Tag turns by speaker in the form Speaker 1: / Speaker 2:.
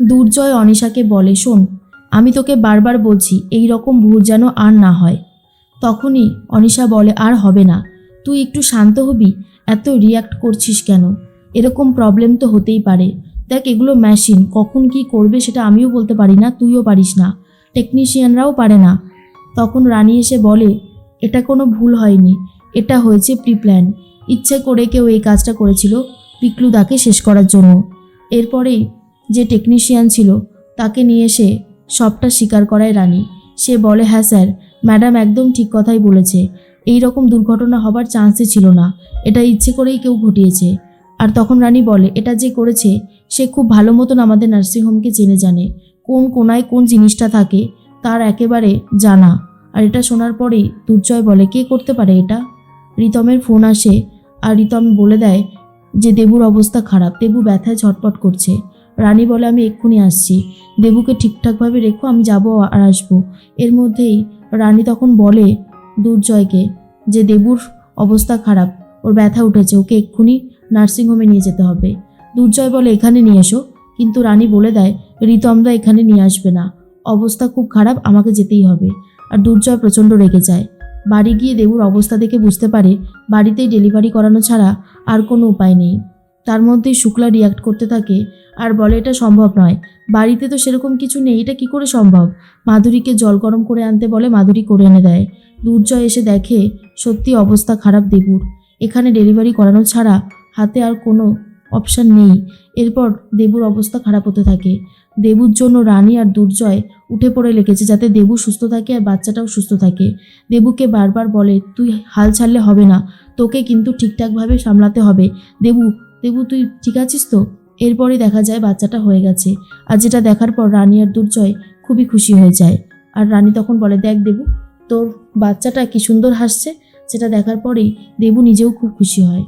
Speaker 1: দুর্জয় অনিশাকে বলে, শোন, আমি তোকে বারবার বলছি এই রকম ভুল যেন আর না হয়। তখনই অনিশা বলে, আর হবে না, তুই একটু শান্ত হবি, এত রিয়াক্ট করছিস কেন? এরকম প্রবলেম তো হতেই পারে। দেখ, এগুলো মেশিন, কখন কি করবে সেটা আমিও বলতে পারি না, তুইও পারিস না, টেকনিশিয়ানরাও পারে না। তখন রানী এসে বলে, এটা কোনো ভুল হয়নি, এটা হয়েছে প্রিপ্ল্যান। ইচ্ছে করে কেউ এই কাজটা করেছিল পিকলুদাকে শেষ করার জন্য। এরপরেই যে টেকনিশিয়ান ছিল তাকে নিয়ে এসে সবটা স্বীকার করায় রানী। সে বলে, হ্যাঁ স্যার, ম্যাডাম একদম ঠিক কথাই বলেছে, এই রকম দুর্ঘটনা হবার চান্সই ছিল না, এটা ইচ্ছে করেই কেউ ঘটিয়েছে। আর তখন রানী বলে, এটা যে করেছে সে খুব ভালো মতন আমাদের নার্সিংহোমকে চেনে জানে, কোন কোনায় কোন জিনিসটা থাকে তার একেবারে জানা। আর এটা শোনার পরেই দুর্জয় বলে, কে করতে পারে এটা? রিতমের ফোন আসে আর রিতম বলে দেয় যে দেবুর অবস্থা খারাপ, দেবু ব্যথায় ছটপট করছে। রানী বলে, আমি এক্ষুনি আসছি, দেবুকে ঠিকঠাকভাবে রেখো, আমি যাব আর আসবো। এর মধ্যেই রানী তখন বলে দুর্জয়কে যে দেবুর অবস্থা খারাপ, ওর ব্যথা উঠেছে, ওকে এক্ষুনি নার্সিংহোমে নিয়ে যেতে হবে। দুর্জয় বলে, এখানে নিয়ে এসো, কিন্তু রানী বলে দেয় রিতমরা এখানে নিয়ে আসবে না, অবস্থা খুব খারাপ, আমাকে যেতেই হবে। আর দুর্জয় প্রচণ্ড রেগে যায়। বাড়ি গিয়ে দেবুর অবস্থা দেখে বুঝতে পারে বাড়িতেই ডেলিভারি করানো ছাড়া আর কোনো উপায় নেই। তার মধ্যেই শুক্লা রিয়াক্ট করতে থাকে আর বলে, এটা সম্ভব নয়, বাড়িতে তো সেরকম কিছু নেই, এটা কি করে সম্ভব? মাধুরীকে জল গরম করে আনতে বলে, মাধুরী করে এনে দেয়। দুর্জয় এসে দেখে সত্যি অবস্থা খারাপ দেবুর, এখানে ডেলিভারি করানো ছাড়া হাতে আর কোনো অপশান নেই। এরপর দেবুর অবস্থা খারাপ হতে থাকে। দেবুর জন্য রানী আর দুর্জয় উঠে পড়ে লেগেছে যাতে দেবু সুস্থ থাকে আর বাচ্চাটাও সুস্থ থাকে। দেবুকে বারবার বলে, তুই হাল ছাড়লে হবে না, তোকে কিন্তু ঠিকঠাকভাবে সামলাতে হবে। দেবু, দেবু তুই ঠিক আছিস তো? এরপরই দেখা যায় বাচ্চাটা হয়ে গেছে। আর যেটা দেখার পর রানী আর দুর্জয় খুবই খুশি হয়ে যায়। আর রানী তখন বলে, দেখ দেবু, তোর বাচ্চাটা কি সুন্দর হাসছে। যেটা দেখার পরেই দেবু নিজেও খুব খুশি হয়।